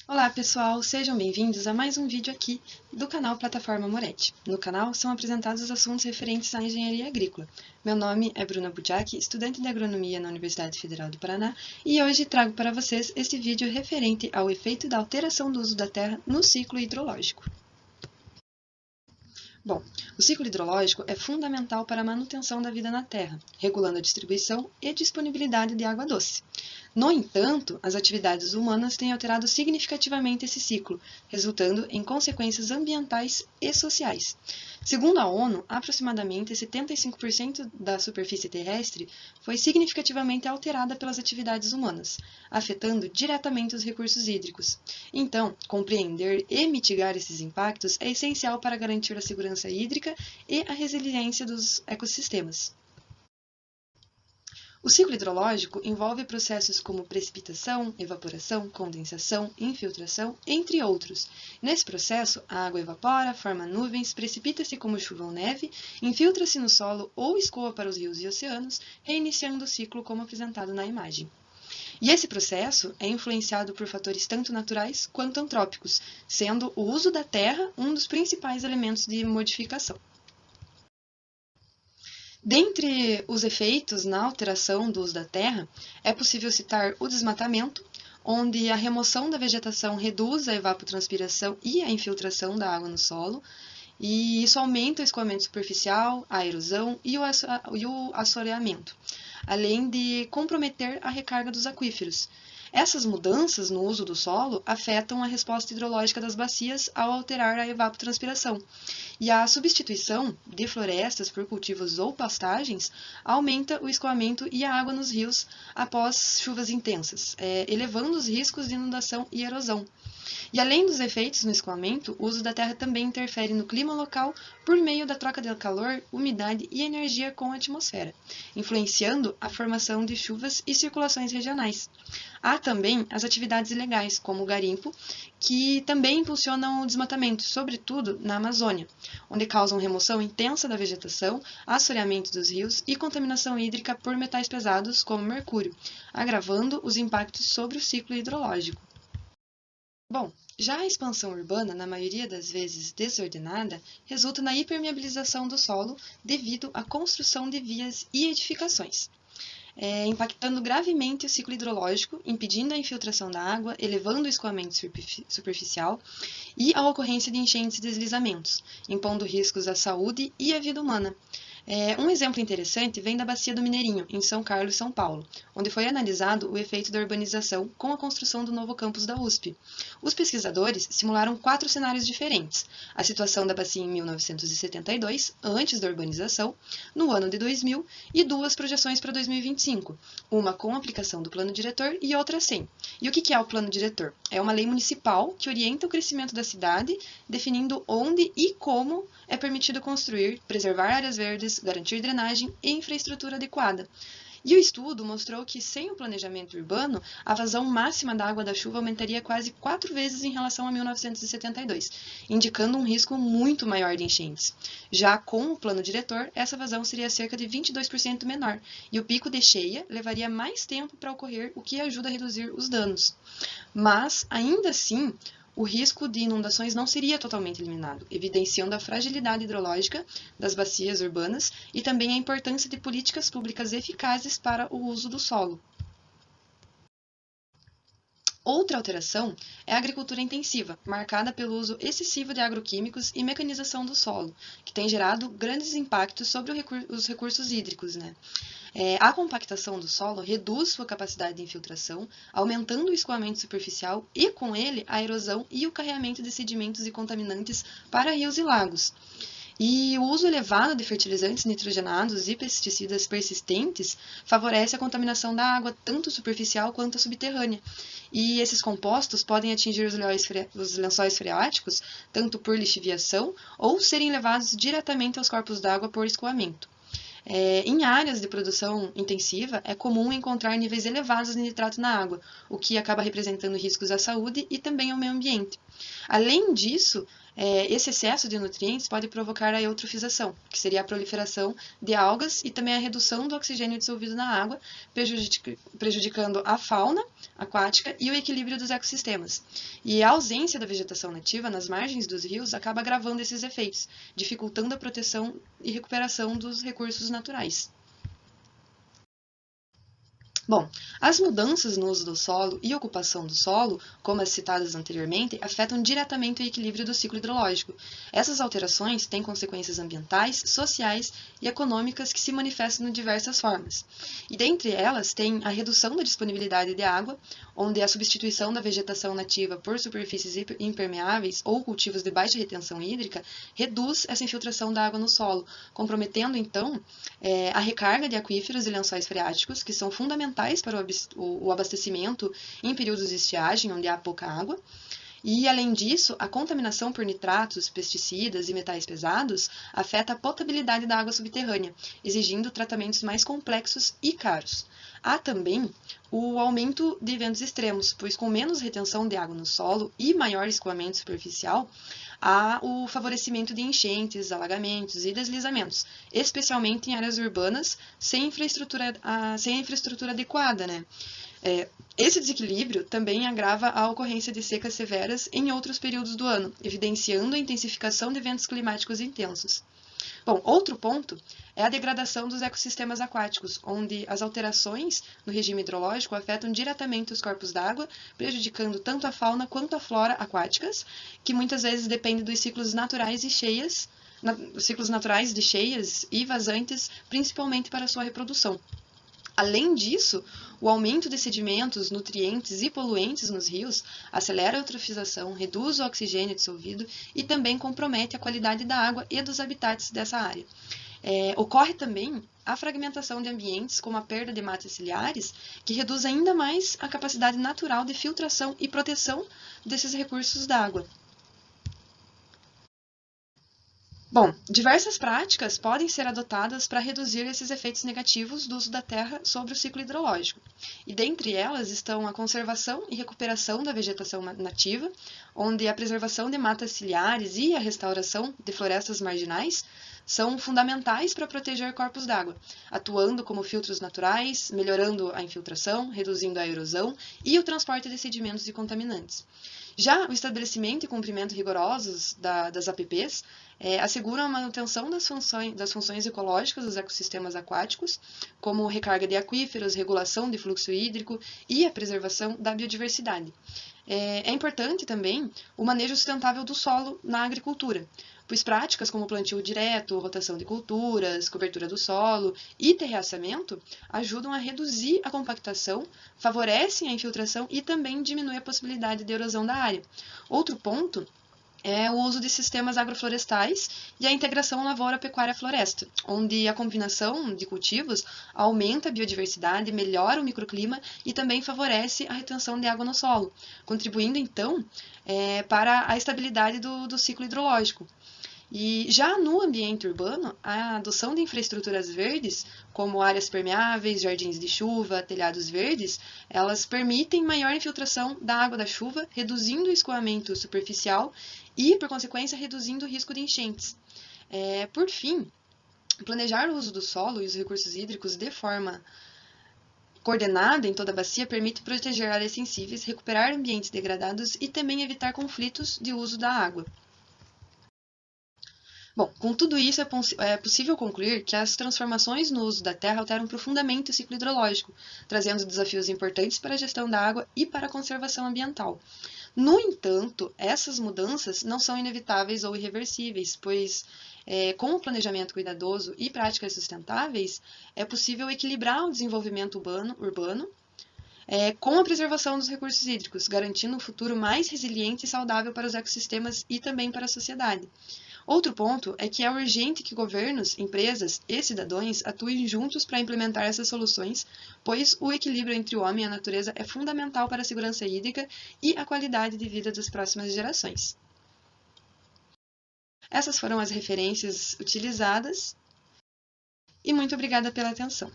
Olá pessoal, sejam bem-vindos a mais um vídeo aqui do canal Plataforma Moretti. No canal são apresentados os assuntos referentes à engenharia agrícola. Meu nome é Bruna Budiak, estudante de agronomia na Universidade Federal do Paraná, e hoje trago para vocês este vídeo referente ao efeito da alteração do uso da terra no ciclo hidrológico. Bom, o ciclo hidrológico é fundamental para a manutenção da vida na Terra, regulando a distribuição e disponibilidade de água doce. No entanto, as atividades humanas têm alterado significativamente esse ciclo, resultando em consequências ambientais e sociais. Segundo a ONU, aproximadamente 75% da superfície terrestre foi significativamente alterada pelas atividades humanas, afetando diretamente os recursos hídricos. Então, compreender e mitigar esses impactos é essencial para garantir a segurança hídrica e a resiliência dos ecossistemas. O ciclo hidrológico envolve processos como precipitação, evaporação, condensação, infiltração, entre outros. Nesse processo, a água evapora, forma nuvens, precipita-se como chuva ou neve, infiltra-se no solo ou escoa para os rios e oceanos, reiniciando o ciclo como apresentado na imagem. E esse processo é influenciado por fatores tanto naturais quanto antrópicos, sendo o uso da terra um dos principais elementos de modificação. Dentre os efeitos na alteração do uso da terra, é possível citar o desmatamento, onde a remoção da vegetação reduz a evapotranspiração e a infiltração da água no solo, e isso aumenta o escoamento superficial, a erosão e o assoreamento, além de comprometer a recarga dos aquíferos. Essas mudanças no uso do solo afetam a resposta hidrológica das bacias ao alterar a evapotranspiração. E a substituição de florestas por cultivos ou pastagens aumenta o escoamento e a água nos rios após chuvas intensas, elevando os riscos de inundação e erosão. E além dos efeitos no escoamento, o uso da terra também interfere no clima local por meio da troca de calor, umidade e energia com a atmosfera, influenciando a formação de chuvas e circulações regionais. Há também as atividades ilegais, como o garimpo, que também impulsionam o desmatamento, sobretudo na Amazônia, onde causam remoção intensa da vegetação, assoreamento dos rios e contaminação hídrica por metais pesados, como mercúrio, agravando os impactos sobre o ciclo hidrológico. Bom, já a expansão urbana, na maioria das vezes desordenada, resulta na hipermeabilização do solo devido à construção de vias e edificações, impactando gravemente o ciclo hidrológico, impedindo a infiltração da água, elevando o escoamento superficial e a ocorrência de enchentes e deslizamentos, impondo riscos à saúde e à vida humana. Um exemplo interessante vem da Bacia do Mineirinho, em São Carlos, São Paulo, onde foi analisado o efeito da urbanização com a construção do novo campus da USP. Os pesquisadores simularam 4 cenários diferentes: a situação da bacia em 1972, antes da urbanização, no ano de 2000, e 2 projeções para 2025, uma com aplicação do plano diretor e outra sem. E o que é o plano diretor? É uma lei municipal que orienta o crescimento da cidade, definindo onde e como é permitido construir, preservar áreas verdes, garantir drenagem e infraestrutura adequada. E o estudo mostrou que, sem o planejamento urbano, a vazão máxima da água da chuva aumentaria quase 4 vezes em relação a 1972, indicando um risco muito maior de enchentes. Já com o plano diretor, essa vazão seria cerca de 22% menor, e o pico de cheia levaria mais tempo para ocorrer, o que ajuda a reduzir os danos. Mas, ainda assim, o risco de inundações não seria totalmente eliminado, evidenciando a fragilidade hidrológica das bacias urbanas e também a importância de políticas públicas eficazes para o uso do solo. Outra alteração é a agricultura intensiva, marcada pelo uso excessivo de agroquímicos e mecanização do solo, que tem gerado grandes impactos sobre os recursos hídricos, né? A compactação do solo reduz sua capacidade de infiltração, aumentando o escoamento superficial e, com ele, a erosão e o carreamento de sedimentos e contaminantes para rios e lagos. E o uso elevado de fertilizantes nitrogenados e pesticidas persistentes favorece a contaminação da água, tanto superficial quanto subterrânea. E esses compostos podem atingir os lençóis freáticos, tanto por lixiviação ou serem levados diretamente aos corpos d'água por escoamento. Em áreas de produção intensiva, é comum encontrar níveis elevados de nitrato na água, o que acaba representando riscos à saúde e também ao meio ambiente. Além disso, Esse excesso de nutrientes pode provocar a eutrofização, que seria a proliferação de algas e também a redução do oxigênio dissolvido na água, prejudicando a fauna aquática e o equilíbrio dos ecossistemas. E a ausência da vegetação nativa nas margens dos rios acaba agravando esses efeitos, dificultando a proteção e recuperação dos recursos naturais. Bom, as mudanças no uso do solo e ocupação do solo, como as citadas anteriormente, afetam diretamente o equilíbrio do ciclo hidrológico. Essas alterações têm consequências ambientais, sociais e econômicas que se manifestam de diversas formas. E dentre elas tem a redução da disponibilidade de água, onde a substituição da vegetação nativa por superfícies impermeáveis ou cultivos de baixa retenção hídrica reduz essa infiltração da água no solo, comprometendo então a recarga de aquíferos e lençóis freáticos, que são fundamentais para o abastecimento em períodos de estiagem, onde há pouca água. E, além disso, a contaminação por nitratos, pesticidas e metais pesados afeta a potabilidade da água subterrânea, exigindo tratamentos mais complexos e caros. Há também o aumento de eventos extremos, pois com menos retenção de água no solo e maior escoamento superficial, há o favorecimento de enchentes, alagamentos e deslizamentos, especialmente em áreas urbanas sem infraestrutura adequada, né? Esse desequilíbrio também agrava a ocorrência de secas severas em outros períodos do ano, evidenciando a intensificação de eventos climáticos intensos. Bom, outro ponto é a degradação dos ecossistemas aquáticos, onde as alterações no regime hidrológico afetam diretamente os corpos d'água, prejudicando tanto a fauna quanto a flora aquáticas, que muitas vezes dependem dos ciclos naturais de cheias e vazantes, principalmente para sua reprodução. Além disso, o aumento de sedimentos, nutrientes e poluentes nos rios acelera a eutrofização, reduz o oxigênio dissolvido e também compromete a qualidade da água e dos habitats dessa área. Ocorre também a fragmentação de ambientes, como a perda de matas ciliares, que reduz ainda mais a capacidade natural de filtração e proteção desses recursos d'água. Bom, diversas práticas podem ser adotadas para reduzir esses efeitos negativos do uso da terra sobre o ciclo hidrológico. E dentre elas estão a conservação e recuperação da vegetação nativa, onde a preservação de matas ciliares e a restauração de florestas marginais são fundamentais para proteger corpos d'água, atuando como filtros naturais, melhorando a infiltração, reduzindo a erosão e o transporte de sedimentos e contaminantes. Já o estabelecimento e cumprimento rigorosos das APPs asseguram a manutenção das funções ecológicas dos ecossistemas aquáticos, como recarga de aquíferos, regulação de fluxo hídrico e a preservação da biodiversidade. É importante também o manejo sustentável do solo na agricultura, pois práticas como plantio direto, rotação de culturas, cobertura do solo e terraçamento ajudam a reduzir a compactação, favorecem a infiltração e também diminuem a possibilidade de erosão da área. Outro ponto é o uso de sistemas agroflorestais e a integração lavoura-pecuária-floresta, onde a combinação de cultivos aumenta a biodiversidade, melhora o microclima e também favorece a retenção de água no solo, contribuindo então para a estabilidade do ciclo hidrológico. E já no ambiente urbano, a adoção de infraestruturas verdes, como áreas permeáveis, jardins de chuva, telhados verdes, elas permitem maior infiltração da água da chuva, reduzindo o escoamento superficial e, por consequência, reduzindo o risco de enchentes. Por fim, planejar o uso do solo e os recursos hídricos de forma coordenada em toda a bacia permite proteger áreas sensíveis, recuperar ambientes degradados e também evitar conflitos de uso da água. Bom, com tudo isso é possível concluir que as transformações no uso da terra alteram profundamente o ciclo hidrológico, trazendo desafios importantes para a gestão da água e para a conservação ambiental. No entanto, essas mudanças não são inevitáveis ou irreversíveis, pois com o planejamento cuidadoso e práticas sustentáveis, é possível equilibrar o desenvolvimento urbano com a preservação dos recursos hídricos, garantindo um futuro mais resiliente e saudável para os ecossistemas e também para a sociedade. Outro ponto é que é urgente que governos, empresas e cidadãos atuem juntos para implementar essas soluções, pois o equilíbrio entre o homem e a natureza é fundamental para a segurança hídrica e a qualidade de vida das próximas gerações. Essas foram as referências utilizadas e muito obrigada pela atenção.